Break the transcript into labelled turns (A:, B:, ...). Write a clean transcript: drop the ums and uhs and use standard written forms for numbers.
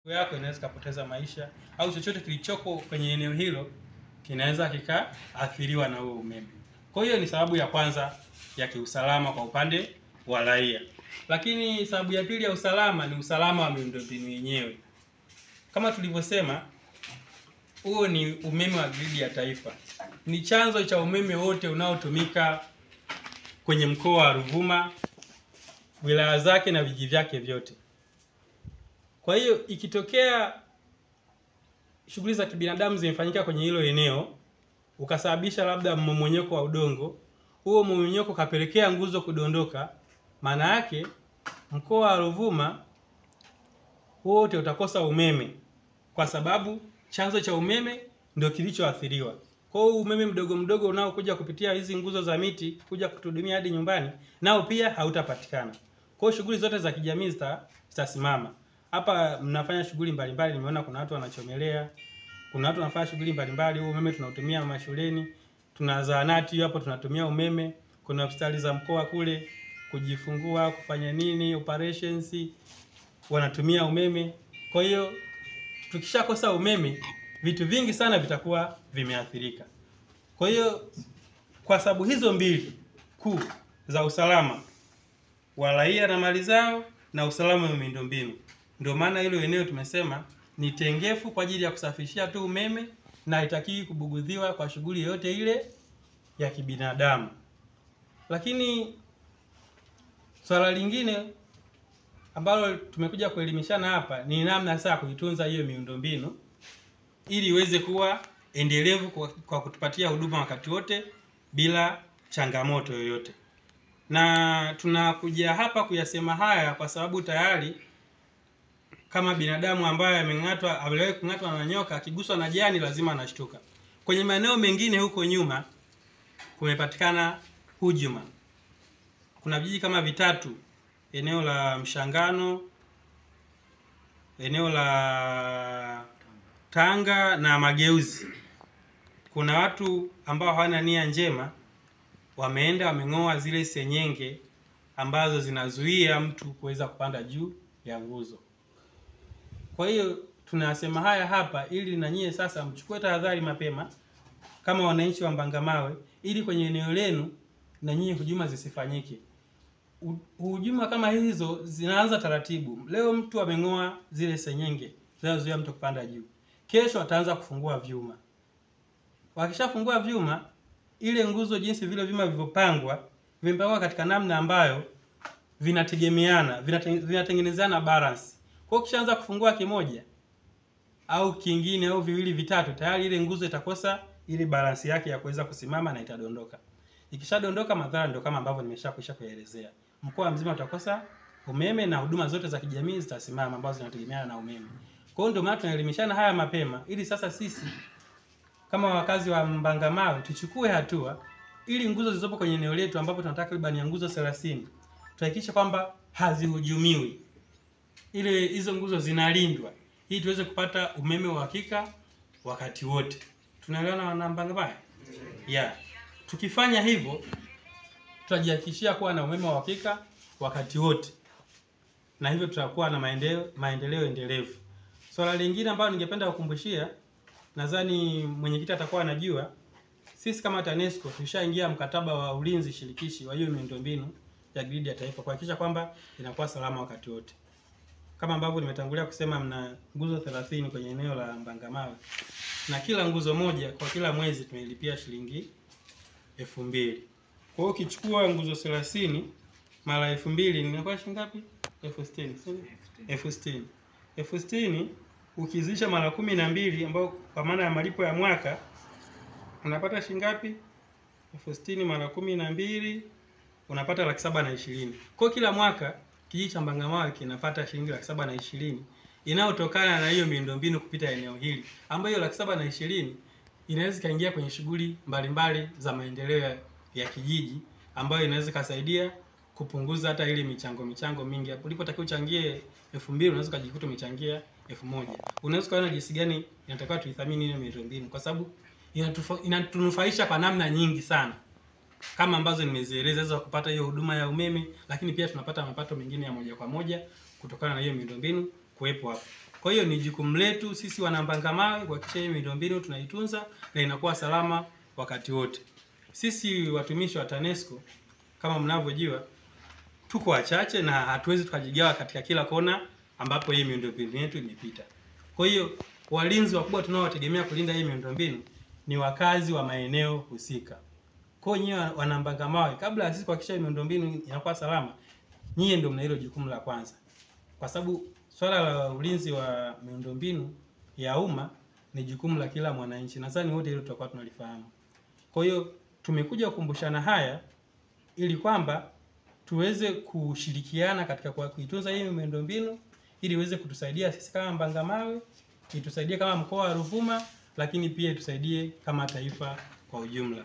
A: yako inaweza kupoteza maisha au chochote kilichoko kwenye eneo hilo kinaweza kikaathiriwa na huo umeme. Kwa hiyo ni sababu ya kwanza ya kiusalama kwa upande wa raia. Lakini sababu ya pili ya usalama ni usalama wa miundombinu yenyewe. Kama tulivyosema, huo ni umeme wa gridi ya taifa. Ni chanzo cha umeme wote unaotumika kwenye mkoa wa Ruvuma, wilaya zake na vijiji vyake vyote. Kwa hiyo ikitokea shughuli za kibinadamu zimefanyika kwenye hilo eneo, ukasababisha labda mmomonyoko wa udongo, huo mmomonyoko kapelekea nguzo kudondoka, maana yake mkoa wa Ruvuma wote utakosa umeme kwa sababu chanzo cha umeme ndio kilichoathiriwa. Kwa hiyo umeme mdogo mdogo unaokuja kupitia hizi nguzo za miti kuja kutuhudumia hadi nyumbani nao pia hautapatikana. Kwa hiyo shughuli zote za kijamii zitasimama. Hapa mnafanya shughuli mbalimbali, nimeona kuna watu wanachomelea, kuna watu wanafanya shughuli mbalimbali, huo umeme tunautumia mashuleni, tuna zahanati hapo tunatumia umeme, kuna hospitali za mkoa kule kujifungua, kufanya nini, operations wanatumia umeme. Kwa hiyo tukishakosa umeme, vitu vingi sana vitakuwa vimeathirika. Kwa hiyo kwa sababu hizo mbili kuu za usalama wa raia na mali zao na usalama wa miundombinu, ndio maana hilo eneo tumesema ni tengefu kwa ajili ya kusafishia tu umeme na haitakiwi kubugudhiwa kwa shughuli yoyote ile ya kibinadamu. Lakini swala lingine ambalo tumekuja kuelimishana hapa ni namna sasa kuitunza hiyo miundombinu ili iweze kuwa endelevu kwa kutupatia huduma wakati wote bila changamoto yoyote. Na tunakuja hapa kuyasema haya kwa sababu tayari kama binadamu ambaye aliwahi kung'atwa na nyoka, akiguswa na jani lazima anashtuka. Kwenye maeneo mengine huko nyuma kumepatikana hujuma. Kuna vijiji kama vitatu, eneo la Mshangano, eneo la Tanga na Mageuzi. Kuna watu ambao hawana nia njema wameenda wameng'oa zile senyenge ambazo zinazuia mtu kuweza kupanda juu ya nguzo. Kwa hiyo tunasema haya hapa ili na nyie sasa mchukue tahadhari mapema kama wananchi wa Mbangamawe, ili kwenye eneo lenu na nyie hujuma zisifanyike. Hujuma kama hizo zinaanza taratibu. Leo mtu ameng'oa zile senyenge zinazozuia mtu kupanda juu. Kesho ataanza kufungua vyuma. Wakishafungua vyuma, ile nguzo jinsi vile vyuma vilivyopangwa, vimepangwa katika namna ambayo vinategemeana, vinatengenezana balance. Kwa hiyo kishaanza kufungua kimoja au kingine au viwili vitatu, tayari ile nguzo itakosa ile balance yake ya kuweza kusimama na itadondoka. Ikishadondoka, madhara ndio kama ambavyo nimeshakwisha kuelezea. Mkoa mzima utakosa umeme na huduma zote za kijamii zitasimama ambazo zinategemeana na umeme. Kwa hiyo ndio maana tunaelimishana haya mapema ili sasa sisi kama wakazi wa Mbangamawe tuchukue hatua ili nguzo zilizopo kwenye eneo letu ambapo tunataka takriban nguzo 30 tuhakikishe kwamba hazihujumiwi. Ile hizo nguzo zinalindwa ili tuweze kupata umeme wa hakika wakati wote. Tunaelewana na Mbangamawe? Yeah. Tukifanya hivyo tutajihakikishia kuwa na umeme wa hakika wakati wote. Na hivyo tutakuwa na maendeleo endelevu. Swala lingine ambalo ningependa kukumbushia, nadhani mwenyekiti atakuwa anajua, sisi kama TANESCO tushaingia mkataba wa ulinzi shirikishi wa hiyo miundombinu ya gridi ya taifa kuhakikisha kwamba inakuwa salama wakati wote. Kama ambavyo nimetangulia kusema, mna nguzo 30 kwenye eneo la Mbangamawe. Na kila nguzo moja kwa kila mwezi tumelipia shilingi 2000. Kwa hiyo ukichukua nguzo 30 mara 2000 inakuwa shilingi ngapi? 60,000. 60,000 ukizidisha mara 12 ambao kwa maana ya malipo ya mwaka unapata shilingi ngapi? 60,000 mara 12 unapata 720,000. Kwa kila mwaka kijiji cha Mbangamawe kinapata shilingi 720,000 inayotokana na hiyo miundombinu kupita eneo hili, ambayo 720,000 inaweza kaingia kwenye shughuli mbalimbali za maendeleo ya kijiji, ambayo inaweza kusaidia kupunguza hata ile michango mingi. Hapo ulipotakiwa uchangie 2000 unaweza kujikuta umechangia 1000. Unaweza kuona jinsi gani inatakiwa tuithamini hiyo miundombinu kwa sababu inatunufaisha kwa namna nyingi sana. Kama ambazo nimezieleza za kupata hiyo huduma ya umeme, lakini pia tunapata mapato mengine ya moja kwa moja kutokana na hiyo miundombinu kuwepo hapo. Kwa hiyo ni jukumu letu sisi Wanambangamawe kuhakikisha hii miundombinu tunaitunza na inakuwa salama wakati wote. Sisi watumishi wa TANESCO kama mnavyojua tuko wachache na hatuwezi tukajigawa katika kila kona ambapo hii miundombinu yetu imepita. Kwa hiyo walinzi wakubwa tunaowategemea kulinda hii miundombinu ni wakazi wa maeneo husika. Kwa hiyo nyinyi Wanambangamawe, kabla ya sisi kuhakikisha miundombinu inakuwa salama, nyinyi ndio mna hilo jukumu la kwanza. Kwa sababu swala la ulinzi wa miundombinu ya umma ni jukumu la kila mwananchi. Nadhani wote hilo tutakuwa tunalifahamu. Kwa hiyo tumekuja kukumbushana haya ili kwamba tuweze kushirikiana katika kuitunza hii miundombinu ili iweze kutusaidia sisi kama Mbangamawe, itusaidie kama mkoa wa Ruvuma, lakini pia itusaidie kama taifa kwa ujumla.